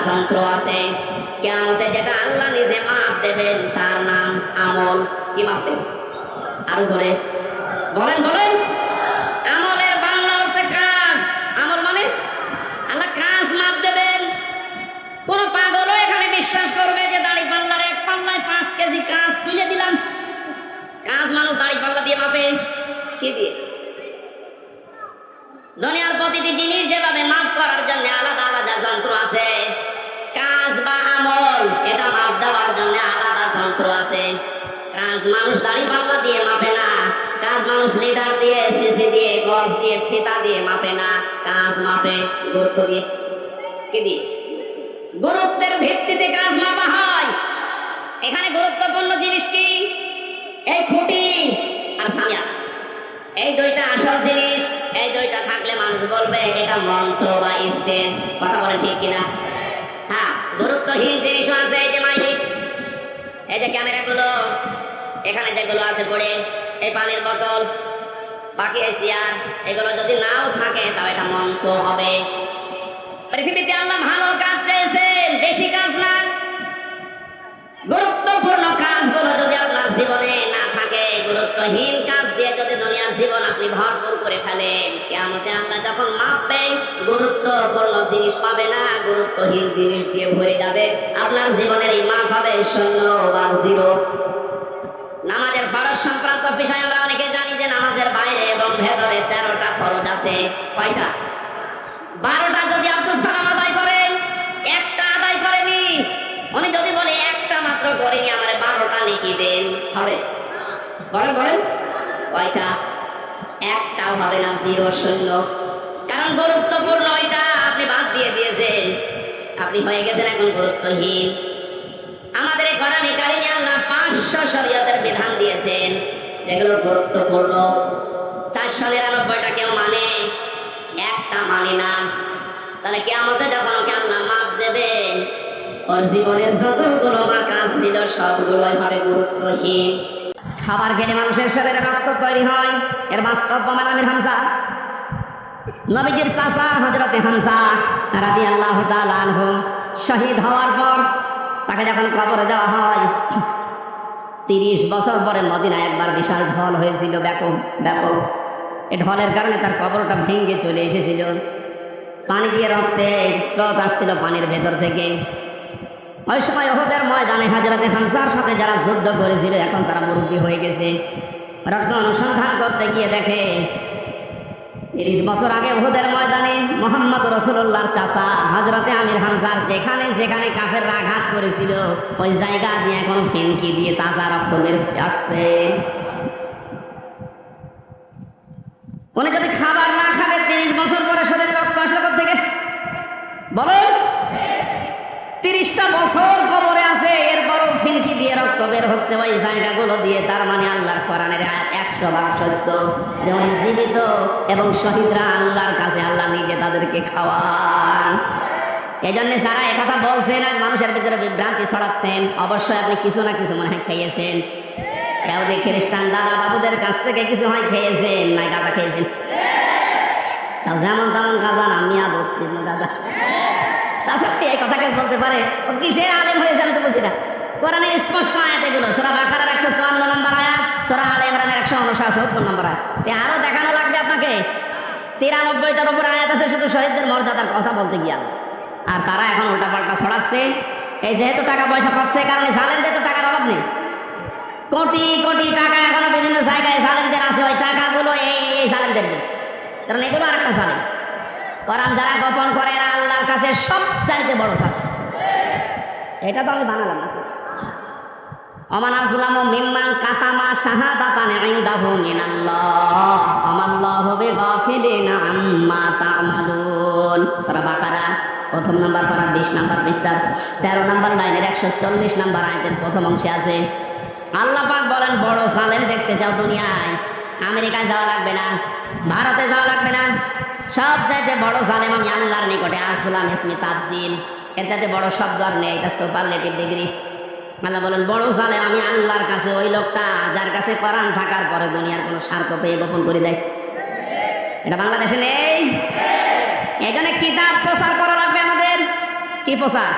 যন্ত্র আছে কিয়ামতে, যেটা আল্লাহ নিজে মাপ দেবেন, তার নাম আমল। কি মাপ দেবেন? আরো জোরে বলেন বলেন। আমলের বাংলা অর্থে কাজ। আমল মানে আল্লাহ কাজ মাপ দেবেন। কোন পাগলও এখানে বিশ্বাস করবে যে দাড়ি পাল্লার এক পাল্লায় 5 কেজি কাজ তুলে দিলাম? কাজ মানুষ দাড়ি পাল্লা দিয়ে মাপে? কি দিয়ে? দুনিয়ার প্রতিটি জিনিস যেভাবে মাপ করার জন্য আলাদা আলাদা যন্ত্র আছে, কাজ বা আমল এটা মাপ দেওয়ার জন্য আলাদা যন্ত্র আছে। কাজ মানুষ দাড়ি পাল্লা দিয়ে মাপে না, কাজ মানুষ লিটার দিয়ে, সিসি দিয়ে, গজ দিয়ে, ফিতা দিয়ে মাপে না। কাজ মাপে গুরুত্ব দিয়ে। কি দিয়ে? গুরুত্বের ভিত্তিতে কাজ মাপা হয়। এখানে গুরুত্বপূর্ণ জিনিস কি? এই খুঁটি আর সামিয়া, এই দুইটা আসল জিনিস। এই দুইটা থাকলে মানুষ বলবে এটা মঞ্চ বা স্টেজ। কথা বলে ঠিক কিনা? হ্যাঁ, গুরুত্বহীন জিনিসও আছে। এই যে মাইক, এই যে ক্যামেরাগুলো, এখানে যেগুলো আছে পড়ে, এই পানির বোতল, বাকি এই চেয়ার, এগুলো যদি নাও থাকে তাও এটা মঞ্চ হবে। পৃথিবীতে আল্লাহ ভালো কাজ চেয়েছেন, বেশি কাজ না। গুরুত্বপূর্ণ কাজগুলো যদি আপনার জীবনে না থাকে, গুরুত্বহীন কাজ দিয়ে যদি দুনিয়ার জীবন আপনি ভরপুর করে ফেলেন, কিয়ামতে আল্লাহ যখন মাপবেন, গুরুত্বপূর্ণ জিনিস পাবে না, গুরুত্বহীন জিনিস দিয়ে ভরে যাবে। আপনার জীবনের এই মাপ হবে শূন্য বা জিরো। নামাজের ফরজ সংক্রান্ত বিষয় আমরা অনেকে জানি যে নামাজের বাইরে এবং ভেতরে 13টা ফরজ আছে। কয়টা? 12টা যদি আব্দুল সালাম আদায় করেন, একটা আদায় করেনি। উনি যদি বলে একটা মাত্র করেনি, আমার 12টা নেকি দেন, হবে? বলেন বলেন। কয়টা? একটাও হবে না, জিরো, শূন্য। কারণ গুরুত্বপূর্ণ ওইটা আপনি বাদ দিয়ে দিয়েছেন, আপনি হয়ে গেছেন এখন গুরুত্বহীন। আমাদের এই কোরআনে কারিমে আল্লাহ 500 শরীয়তের বিধান দিয়েছেন, যেগুলো গুরুত্বপূর্ণ। 499টা কেউ মানে, একটা মানে না। তাহলে কিয়ামতে যখন ওকে আল্লাহ মাপ দেবেন, ওর জীবনের যতগুলো বা কাজ ছিল সবগুলোই হবে গুরুত্বহীন। খাবার খেলে মানুষের শরীরে রক্ত তৈরি হয়, এর বাস্তব প্রমাণ আমির হামজা, নবীজির চাচা হযরতে হামজা রাদিয়াল্লাহু তাআলা আনহু শহীদ হওয়ার পর তাকে যখন কবরে দেওয়া হয়, 30 বছর পরে মদিনায় একবার বিশাল ঢল হয়েছিল, ব্যাপক ব্যাপক। এই ঢলের কারণে তার কবরটা ভেঙে চলে এসেছিল। পানি দিয়ে রক্তের স্রোত আসছিল পানির ভেতর থেকে। ওই সময় উহুদের ময়দানে হযরতে হামজার সাথে যারা যুদ্ধ করেছিল, এখন তারা মুরব্বী হয়ে গেছে। রক্ত অনুসন্ধান করতে গিয়ে দেখে 30 বছর আগে উহুদের ময়দানে মুহাম্মদ রাসূলুল্লাহর চাচা হযরতে আমির হামজার যেখানে যেখানে কাফেররা আঘাত করেছিল, ওই জায়গা দিয়ে এখন ফেনকি দিয়ে তাজা রক্ত বের হয়ে আসছে। উনি যদি খাবার না খাবে, 30 বছর পরে শরীরে রক্ত আসলো কোথা থেকে? বলেন। 30টা বছর কবরে আছে, এরপরও ফিনকি দিয়ে রক্ত বের হচ্ছে ওই জায়গাগুলো দিয়ে। তার মানে আল্লাহর কোরআনের আয়াত 100 বার সত্য, যে উনি জীবিত এবং শহীদরা আল্লাহর কাছে আল্লাহ নিজে তাদেরকে খাওয়ান। এই জন্য যারা একথা বলছেন, আজ মানুষের ভিতরে বিভ্রান্তি ছড়াচ্ছেন, অবশ্যই আপনি কিছু না কিছু মনে হয় খেয়েছেন। ইহুদি খ্রিস্টান দাদা বাবুদের কাছ থেকে কিছু হয় খেয়েছেন, না গাঁজা খেয়েছেন? তাও যেমন তেমন গাঁজা না, মিয়া ভর্তি গাঁজা। তাছাড়া এই কথা কেউ বলতে পারে ও কিসের আলেম হয়েছে? আমি তো বুঝি না। কোরআনে স্পষ্ট আয়াত এগুলো, সূরা বাকারার 154 নম্বর আয়াত, সূরা আলে ইমরানের 169 নম্বর আয়াত। আরো দেখানো লাগবে আপনাকে, 93টার উপর আয়াত আছে শুধু শহীদদের মর্যাদার কথা বলতে গিয়া। আর তারা এখন উল্টাপাল্টা ছড়াচ্ছে। এই যেহেতু টাকা পয়সা পাচ্ছে, কারণ জালেমদের তো টাকার অভাব নেই। কোটি কোটি টাকা এখনো বিভিন্ন জায়গায় জালেমদের আছে, ওই টাকাগুলো এই জালেমদের দেশ। কারণ এগুলো আর একটা জালেম। কোরআন যারা গোপন করে এরা আল্লাহর কাছে সবচাইতে বড় জালেম। এটা তো আমি বানালাম না। ওমান আযলামু মিম্মান কাতামা শাহাদাতান ইনদাহু মিনাল্লাহ ওয়ামাল্লাহু বিগাফিলিন আম্মা তা'মালুন। সূরা বাকারা প্রথম নাম্বার পারা 20 নাম্বার পৃষ্ঠার 13 নাম্বার লাইনের 140 নাম্বার আয়াতের প্রথম অংশে আছে। আল্লাহ পাক বলেন, বড় জালেম দেখতে চাও দুনিয়ায়, আমেরিকায় যাওয়া লাগবে না, ভারতে যাওয়া লাগবে না। সব চাইতে বড় জালেম আমি আল্লাহর নিকটে আসলাম, ইসমে তাফজিল, এর চাইতে বড় শব্দ আর নেই, এটা সুপারলেটিভ ডিগ্রি। আল্লাহ বলেন, বড় জালেম আমি আল্লাহর কাছে ওই লোকটা যার কাছে কোরআন থাকার পরে দুনিয়ার কোনো স্বার্থ পেয়ে গোপন করে দেয়। এটা বাংলাদেশে নেই। এই জন্য কিতাব প্রচার করা লাগবে আমাদের। কি প্রচার?